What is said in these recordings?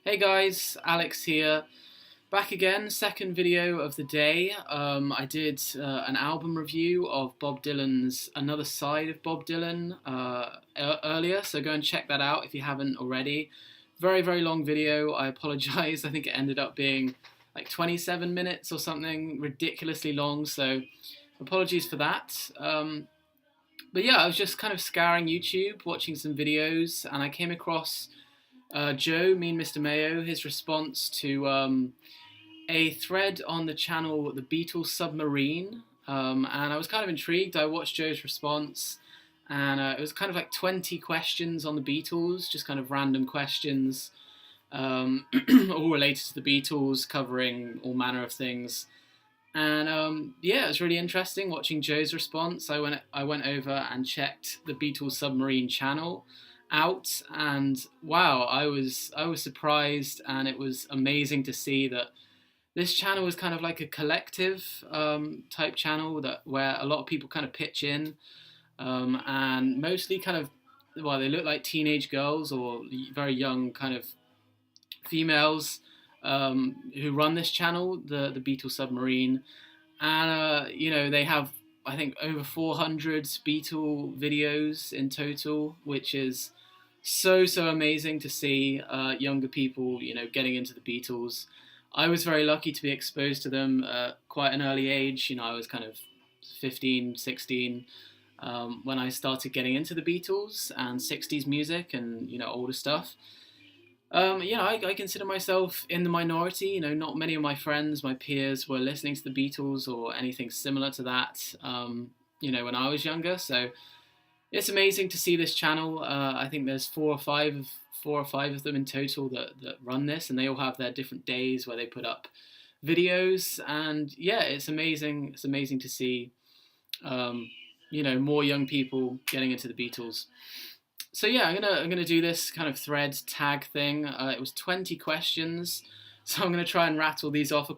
Hey guys, Alex here. Back again, second video of the day. I did an album review of Bob Dylan's Another Side of Bob Dylan earlier, so go and check that out if you haven't already. Very, very long video. I apologise. I think it ended up being like 27 minutes or something ridiculously long, so apologies for that. But yeah, I was just kind of scouring YouTube, watching some videos, and I came across Joe, Mean Mr. Mayo, his response to a thread on the channel TheBeatleSubmarine, and I was kind of intrigued. I watched Joe's response, and it was kind of like 20 questions on the Beatles, just kind of random questions, all related to the Beatles, covering all manner of things. And yeah, it was really interesting watching Joe's response. I went over and checked the TheBeatleSubmarine channel out, and wow, I was surprised, and it was amazing to see that this channel was kind of like a collective type channel where a lot of people kind of pitch in, and mostly kind of, well, they look like teenage girls or very young kind of females who run this channel, the TheBeatleSubmarine, and you know, they have, I think, over 400 Beatle videos in total, which is so amazing to see younger people, you know, getting into the Beatles. I was very lucky to be exposed to them at quite an early age. You know, I was kind of 15, 16 when I started getting into the Beatles and 60s music and, you know, older stuff. You know, I consider myself in the minority. You know, not many of my friends, my peers, were listening to the Beatles or anything similar to that, you know, when I was younger. So it's amazing to see this channel. I think there's four or five of them in total that run this, and they all have their different days where they put up videos. And yeah, it's amazing. It's amazing to see, you know, more young people getting into the Beatles. So yeah, I'm gonna do this kind of thread tag thing. It was 20 questions, so I'm gonna try and rattle these off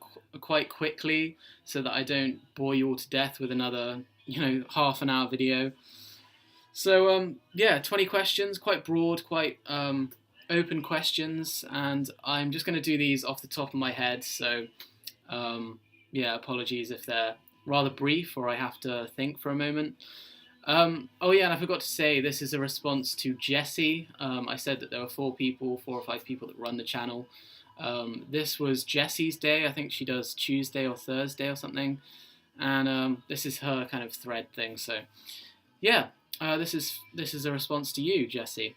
quite quickly so that I don't bore you all to death with another, you know, half an hour video. So yeah, 20 questions, quite broad, quite open questions, and I'm just gonna do these off the top of my head. So yeah, apologies if they're rather brief or I have to think for a moment. Oh yeah, and I forgot to say, this is a response to Jessie. I said that there were four or five people that run the channel. This was Jessie's day. I think she does Tuesday or Thursday or something. And this is her kind of thread thing. So yeah, this is a response to you, Jessie.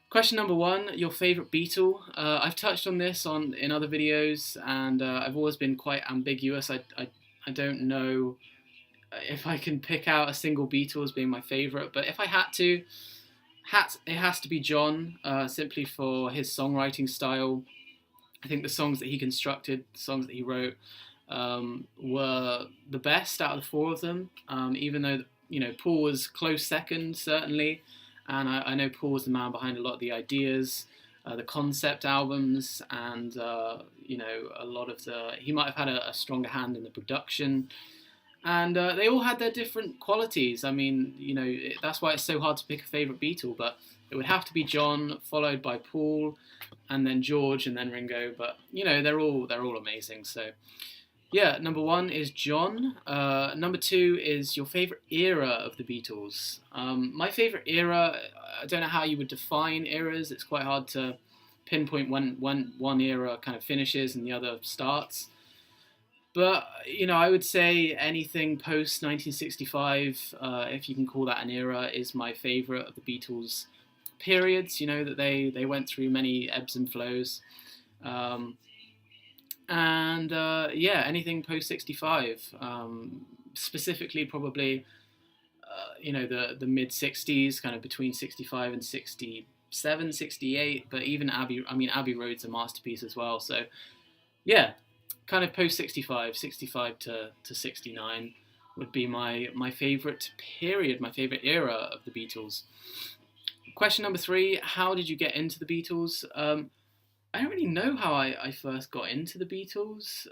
Question number one, your favourite Beatle. I've touched on this in other videos, and I've always been quite ambiguous. I don't know if I can pick out a single Beatle as being my favourite, but if I had to, it has to be John, simply for his songwriting style. I think the songs that he constructed, the songs that he wrote, were the best out of the four of them, even though, you know, Paul was close second, certainly, and I know Paul was the man behind a lot of the ideas, the concept albums, and, you know, a lot of he might have had a stronger hand in the production. And they all had their different qualities. I mean, you know, that's why it's so hard to pick a favourite Beatle, but it would have to be John, followed by Paul, and then George, and then Ringo. But, you know, they're all amazing. So, yeah, number one is John. Number two is your favourite era of the Beatles. My favourite era, I don't know how you would define eras. It's quite hard to pinpoint when one era kind of finishes and the other starts. But, you know, I would say anything post 1965, if you can call that an era, is my favourite of the Beatles' periods. You know, that they went through many ebbs and flows. And yeah, anything post 65, specifically probably, you know, the mid 60s, kind of between 65 and 67, 68. But even Abbey Road's a masterpiece as well. So yeah, kind of post 65 to 69 would be my favourite period, my favourite era of the Beatles. Question number three, how did you get into the Beatles? I don't really know how I first got into the Beatles.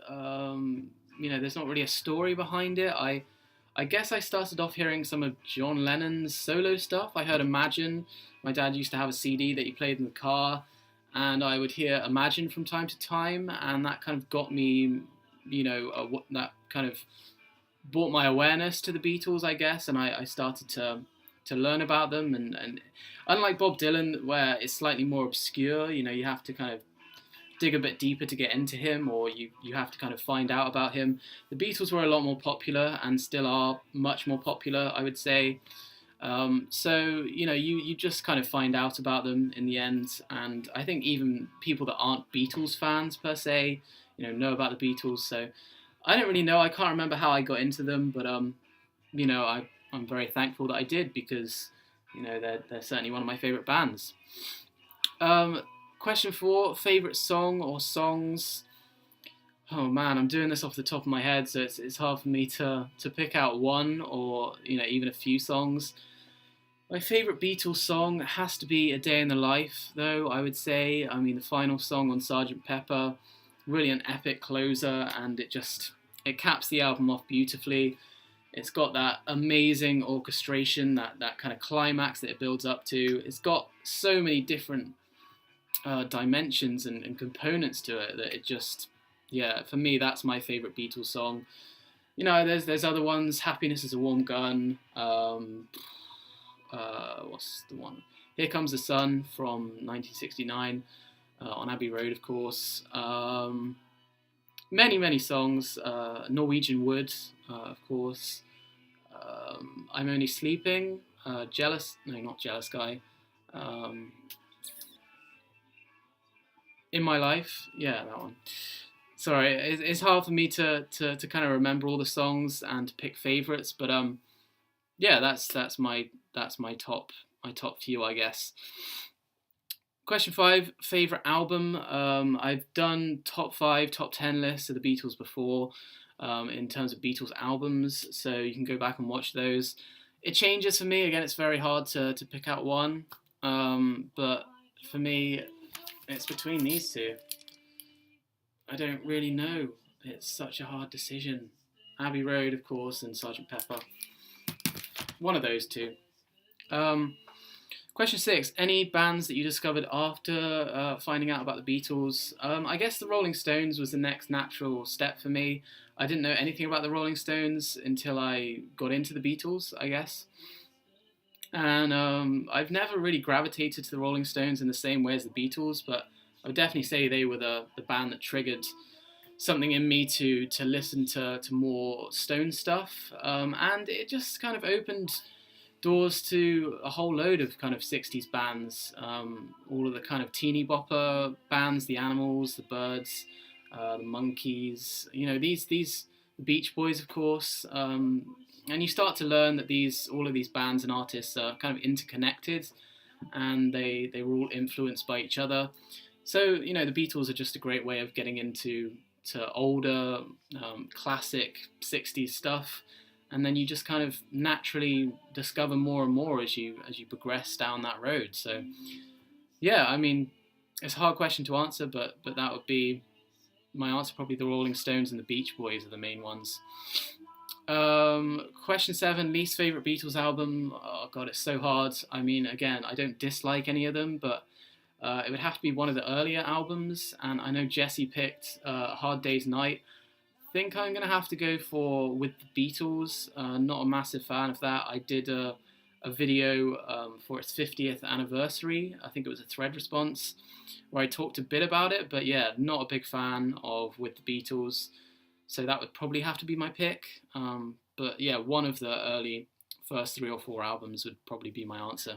You know, there's not really a story behind it. I guess I started off hearing some of John Lennon's solo stuff. I heard Imagine. My dad used to have a CD that he played in the car, and I would hear Imagine from time to time, and that kind of got me, that kind of brought my awareness to the Beatles, I guess, and I started to learn about them. And unlike Bob Dylan, where it's slightly more obscure, you have to kind of dig a bit deeper to get into him, or you have to kind of find out about him. The Beatles were a lot more popular and still are much more popular, I would say. So you just kind of find out about them in the end, and I think even people that aren't Beatles fans per se, know about the Beatles. So I don't really know. I can't remember how I got into them, but I'm very thankful that I did, because they're certainly one of my favourite bands. Question 4, favourite song or songs. Oh man, I'm doing this off the top of my head, so it's hard for me to pick out one, or even a few songs. My favourite Beatles song has to be A Day in the Life, though, I would say. I mean, the final song on Sgt. Pepper, really an epic closer, and it caps the album off beautifully. It's got that amazing orchestration, that kind of climax that it builds up to. It's got so many different dimensions and components to it that it just, for me, that's my favourite Beatles song. There's other ones. Happiness is a Warm Gun. What's the one? Here Comes the Sun from 1969 on Abbey Road, of course. Many songs. Norwegian Wood, of course. I'm Only Sleeping. Jealous. No, not Jealous Guy. In My Life. Yeah, that one. Sorry, it's hard for me to kind of remember all the songs and pick favourites, but that's my top few, I guess. Question 5, favourite album. I've done top 5, top 10 lists of the Beatles before, in terms of Beatles albums, so you can go back and watch those. It changes for me. Again, it's very hard to pick out one, but for me, it's between these two. I don't really know. It's such a hard decision. Abbey Road, of course, and Sgt. Pepper. One of those two. Question 6. Any bands that you discovered after finding out about the Beatles? I guess the Rolling Stones was the next natural step for me. I didn't know anything about the Rolling Stones until I got into the Beatles, I guess. And I've never really gravitated to the Rolling Stones in the same way as the Beatles, but I would definitely say they were the band that triggered something in me to listen to more Stone stuff. And it just kind of opened doors to a whole load of kind of 60s bands. All of the kind of teeny bopper bands, the Animals, the Byrds, the Monkees, these Beach Boys, of course. And you start to learn that all of these bands and artists are kind of interconnected, and they were all influenced by each other. So, the Beatles are just a great way of getting into older, classic 60s stuff, and then you just kind of naturally discover more and more as you progress down that road. So, I mean, it's a hard question to answer, but that would be my answer. Probably the Rolling Stones and the Beach Boys are the main ones. Question 7, least favourite Beatles album. Oh god, it's so hard. I mean, again, I don't dislike any of them, but it would have to be one of the earlier albums, and I know Jessie picked Hard Day's Night. I think I'm going to have to go for With the Beatles. Not a massive fan of that. I did a video for its 50th anniversary. I think it was a thread response where I talked a bit about it, but not a big fan of With the Beatles. So that would probably have to be my pick. But one of the early first 3 or 4 albums would probably be my answer.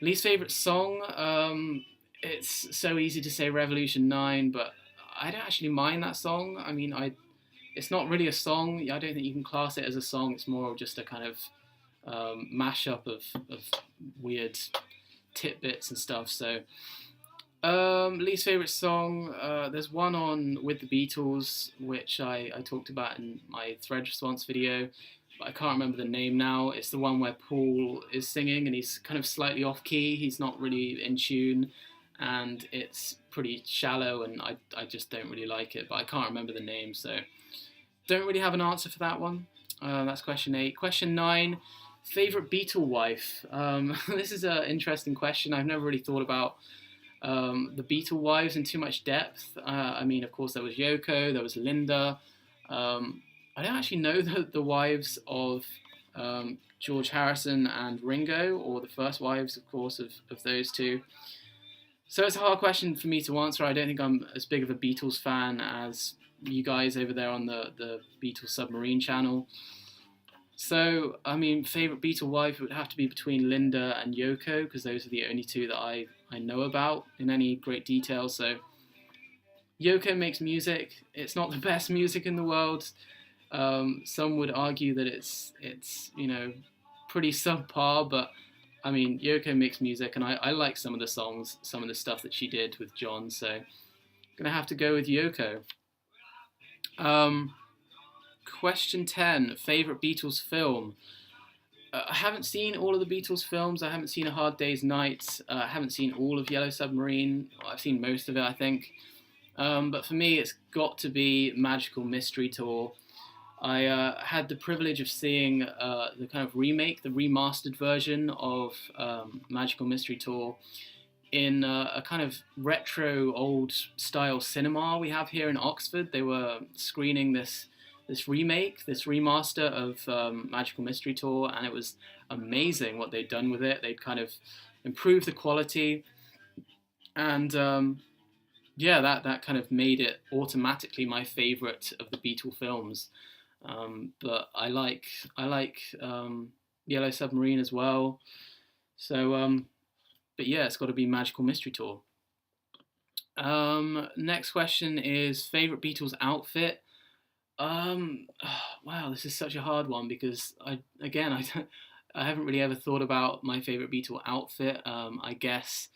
Least favourite song? It's so easy to say Revolution 9, but I don't actually mind that song. I mean, it's not really a song. I don't think you can class it as a song. It's more of just a kind of mashup of weird tidbits and stuff. So, least favourite song, there's one on With the Beatles, which I talked about in my thread response video, but I can't remember the name now. It's the one where Paul is singing and he's kind of slightly off key, he's not really in tune, and it's pretty shallow, and I just don't really like it, but I can't remember the name, so don't really have an answer for that one. That's question 8. Question 9, favourite Beatle wife. This is an interesting question. I've never really thought about the Beatle wives in too much depth. I mean, of course, there was Yoko, there was Linda. I don't actually know the wives of George Harrison and Ringo, or the first wives, of course, of those two. So it's a hard question for me to answer. I don't think I'm as big of a Beatles fan as you guys over there on the Beatles Submarine channel. So, I mean, favourite Beatle wife would have to be between Linda and Yoko, because those are the only two that I know about in any great detail. So, Yoko makes music. It's not the best music in the world. Some would argue that it's pretty subpar, but I mean, Yoko makes music, and I like some of the songs, some of the stuff that she did with John, so I'm gonna have to go with Yoko. Question 10, favourite Beatles film. I haven't seen all of the Beatles films. I haven't seen A Hard Day's Night. I haven't seen all of Yellow Submarine. I've seen most of it, I think. But for me, it's got to be Magical Mystery Tour. I had the privilege of seeing the kind of remake, the remastered version of Magical Mystery Tour in a kind of retro old style cinema we have here in Oxford. They were screening this remake, this remaster of Magical Mystery Tour, and it was amazing what they'd done with it. They'd kind of improved the quality, and yeah, that kind of made it automatically my favourite of the Beatle films. But I like Yellow Submarine as well. So, but yeah, it's got to be Magical Mystery Tour. Next question is favourite Beatles outfit. Wow, this is such a hard one because I haven't really ever thought about my favourite Beatle outfit. I guess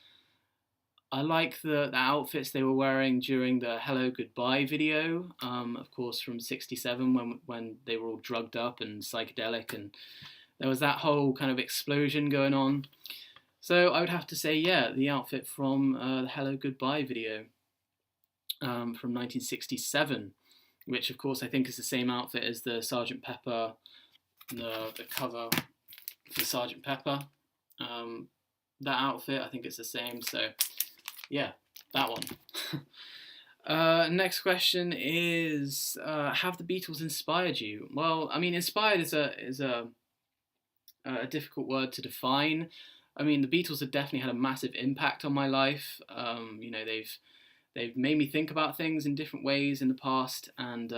I like the outfits they were wearing during the Hello Goodbye video, of course from '67 when they were all drugged up and psychedelic, and there was that whole kind of explosion going on. So I would have to say, yeah, the outfit from the Hello Goodbye video from 1967. Which, of course, I think is the same outfit as the Sgt. Pepper, the cover for Sgt. Pepper. That outfit, I think it's the same. So, yeah, that one. Next question is, have the Beatles inspired you? Well, I mean, inspired is a difficult word to define. I mean, the Beatles have definitely had a massive impact on my life. They've made me think about things in different ways in the past, and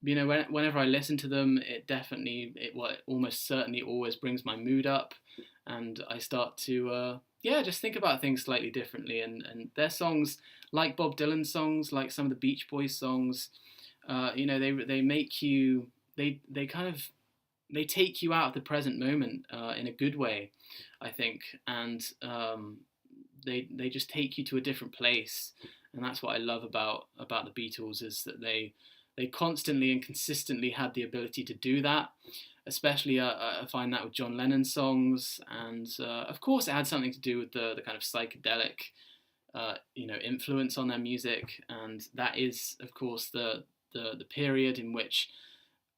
whenever I listen to them, it almost certainly always brings my mood up, and I start to just think about things slightly differently. And their songs, like Bob Dylan's songs, like some of the Beach Boys songs, they make you they take you out of the present moment in a good way, I think, and they just take you to a different place, and that's what I love about the Beatles, is that they constantly and consistently had the ability to do that. Especially I find that with John Lennon's songs, and of course it had something to do with the kind of psychedelic influence on their music, and that is of course the period in which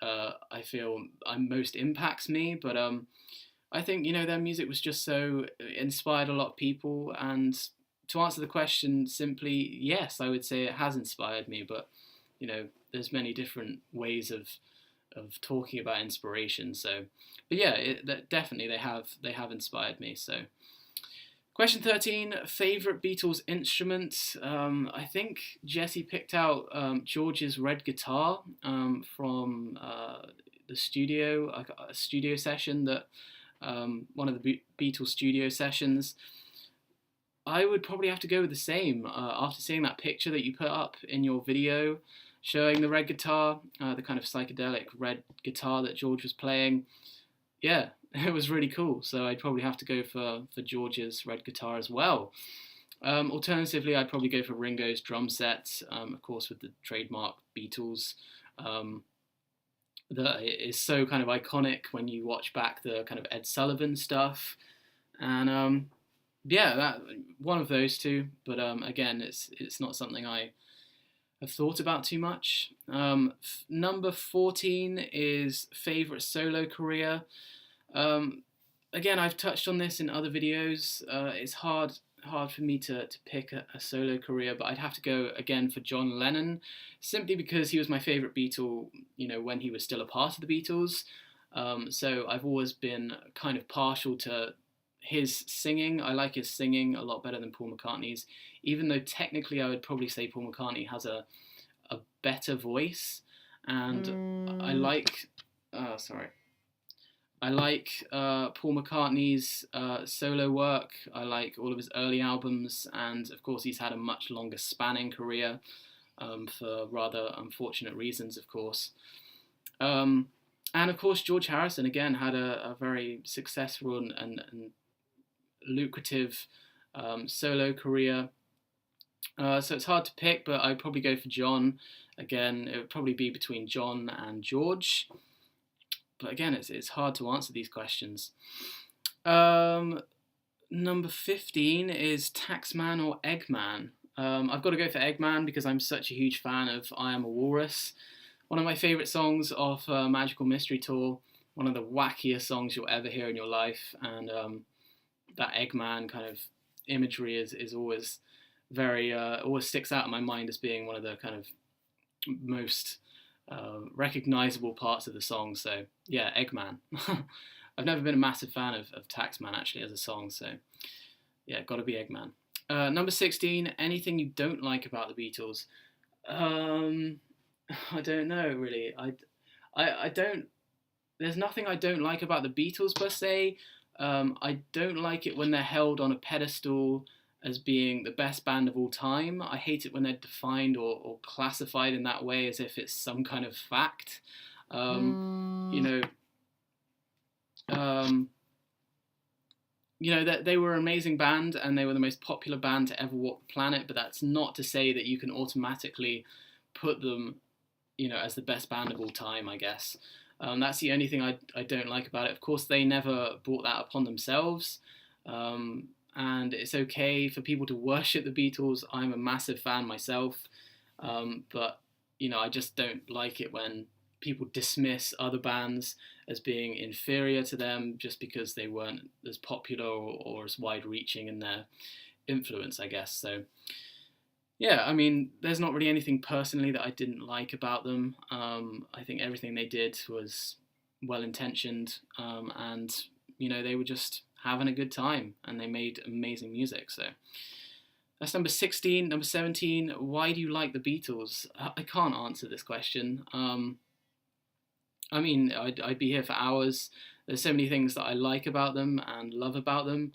I feel most impacts me. But I think, their music was just so inspired a lot of people, and to answer the question simply, yes, I would say it has inspired me, but, there's many different ways of talking about inspiration, so, but yeah, definitely they have inspired me, so. Question 13, favourite Beatles instrument. I think Jessie picked out George's red guitar from the studio, a studio session that, one of the Beatles studio sessions. I would probably have to go with the same. After seeing that picture that you put up in your video showing the red guitar, the kind of psychedelic red guitar that George was playing, yeah, it was really cool. So I'd probably have to go for George's red guitar as well. Alternatively, I'd probably go for Ringo's drum set, of course with the trademark Beatles. That is so kind of iconic when you watch back the kind of Ed Sullivan stuff, and that one of those two. But again, it's not something I have thought about too much. Number 14 is favourite solo career. Again, I've touched on this in other videos. It's hard hard for me to pick a solo career, but I'd have to go again for John Lennon, simply because he was my favourite Beatle, when he was still a part of the Beatles. So I've always been kind of partial to his singing. I like his singing a lot better than Paul McCartney's, even though technically I would probably say Paul McCartney has a better voice, and I like. Sorry. I like Paul McCartney's solo work. I like all of his early albums, and of course he's had a much longer spanning career for rather unfortunate reasons, of course. And of course George Harrison again had a very successful and lucrative solo career. So it's hard to pick, but I'd probably go for John. Again, it would probably be between John and George. But again, it's hard to answer these questions. Number 15 is Taxman or Eggman. I've got to go for Eggman because I'm such a huge fan of I Am a Walrus. One of my favourite songs off Magical Mystery Tour. One of the wackiest songs you'll ever hear in your life. And that Eggman kind of imagery is always very, always sticks out in my mind as being one of the kind of most recognisable parts of the song. So yeah, Eggman. I've never been a massive fan of Taxman actually as a song, so yeah, gotta be Eggman. Number 16, anything you don't like about the Beatles? I don't know really. I don't. There's nothing I don't like about the Beatles per se. I don't like it when they're held on a pedestal as being the best band of all time. I hate it when they're defined or classified in that way as if it's some kind of fact. That they were an amazing band and they were the most popular band to ever walk the planet, but that's not to say that you can automatically put them, as the best band of all time, I guess. That's the only thing I don't like about it. Of course, they never brought that upon themselves. And it's okay for people to worship the Beatles. I'm a massive fan myself. But, I just don't like it when people dismiss other bands as being inferior to them just because they weren't as popular or as wide-reaching in their influence, I guess. So, yeah, I mean, there's not really anything personally that I didn't like about them. I think everything they did was well-intentioned, and, they were just having a good time, and they made amazing music. So that's number 16. Number 17, why do you like the Beatles? I can't answer this question. I mean, I'd be here for hours. There's so many things that I like about them and love about them.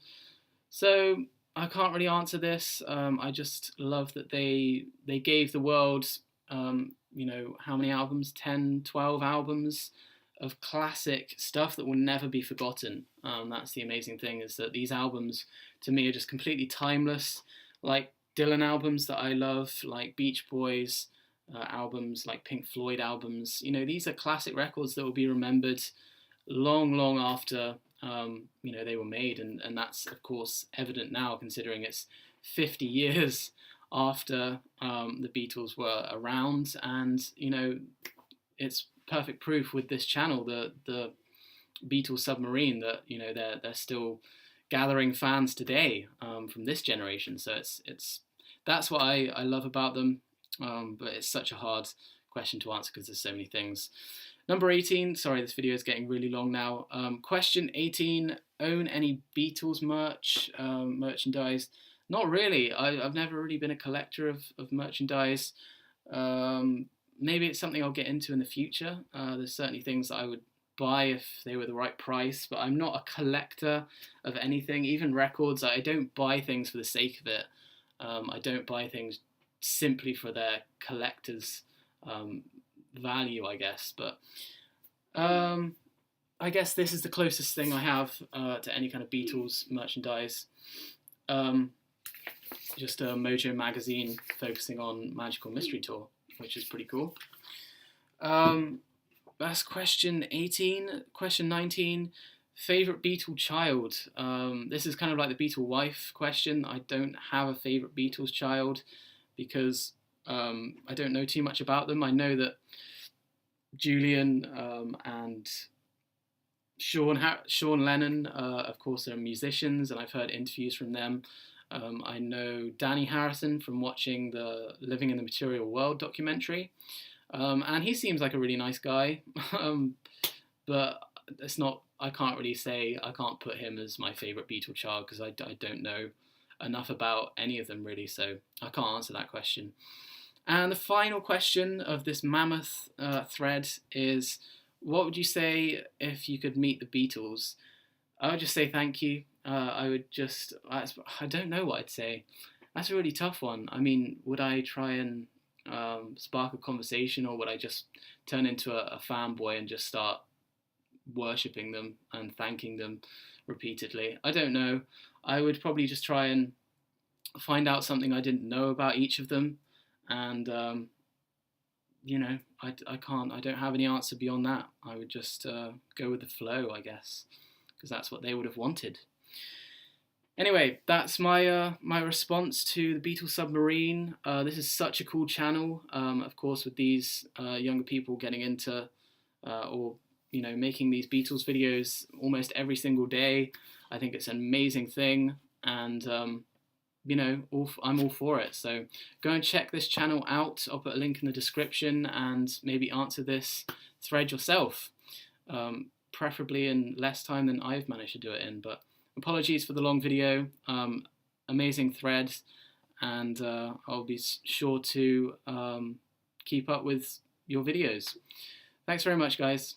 So I can't really answer this. I just love that they gave the world, how many albums? 10, 12 albums of classic stuff that will never be forgotten. That's the amazing thing, is that these albums to me are just completely timeless, like Dylan albums that I love, like Beach Boys albums, like Pink Floyd albums. These are classic records that will be remembered long, long after they were made, and that's of course evident now considering it's 50 years after the Beatles were around, and it's perfect proof with this channel, the Beatles Submarine, that they're still gathering fans today from this generation. So that's what I love about them. But it's such a hard question to answer because there's so many things. Number 18, sorry, this video is getting really long now. Question 18, own any Beatles merchandise? Not really. I've never really been a collector of merchandise. Maybe it's something I'll get into in the future. There's certainly things that I would buy if they were the right price, but I'm not a collector of anything, even records. I don't buy things for the sake of it. I don't buy things simply for their collector's value, I guess. But I guess this is the closest thing I have to any kind of Beatles merchandise. Just a Mojo magazine focusing on Magical Mystery Tour, which is pretty cool. That's question 18. Question 19, favourite Beatle child. This is kind of like the Beatle wife question. I don't have a favourite Beatles child because I don't know too much about them. I know that Julian and Sean Lennon, of course, are musicians, and I've heard interviews from them. I know Danny Harrison from watching the Living in the Material World documentary, and he seems like a really nice guy. But it's not. I can't really say. I can't put him as my favourite Beatle child because I don't know enough about any of them really. So I can't answer that question. And the final question of this mammoth thread is, what would you say if you could meet the Beatles? I would just say thank you. I would just. I don't know what I'd say. That's a really tough one. I mean, would I try and spark a conversation, or would I just turn into a fanboy and just start worshipping them and thanking them repeatedly? I don't know. I would probably just try and find out something I didn't know about each of them, and I don't have any answer beyond that. I would just go with the flow, I guess, because that's what they would have wanted. Anyway, that's my my response to the Beatles Submarine. This is such a cool channel. Of course, with these younger people getting into or making these Beatles videos almost every single day, I think it's an amazing thing, and I'm all for it. So go and check this channel out. I'll put a link in the description, and maybe answer this thread yourself, preferably in less time than I've managed to do it in. But apologies for the long video. Amazing thread, and I'll be sure to keep up with your videos. Thanks very much, guys.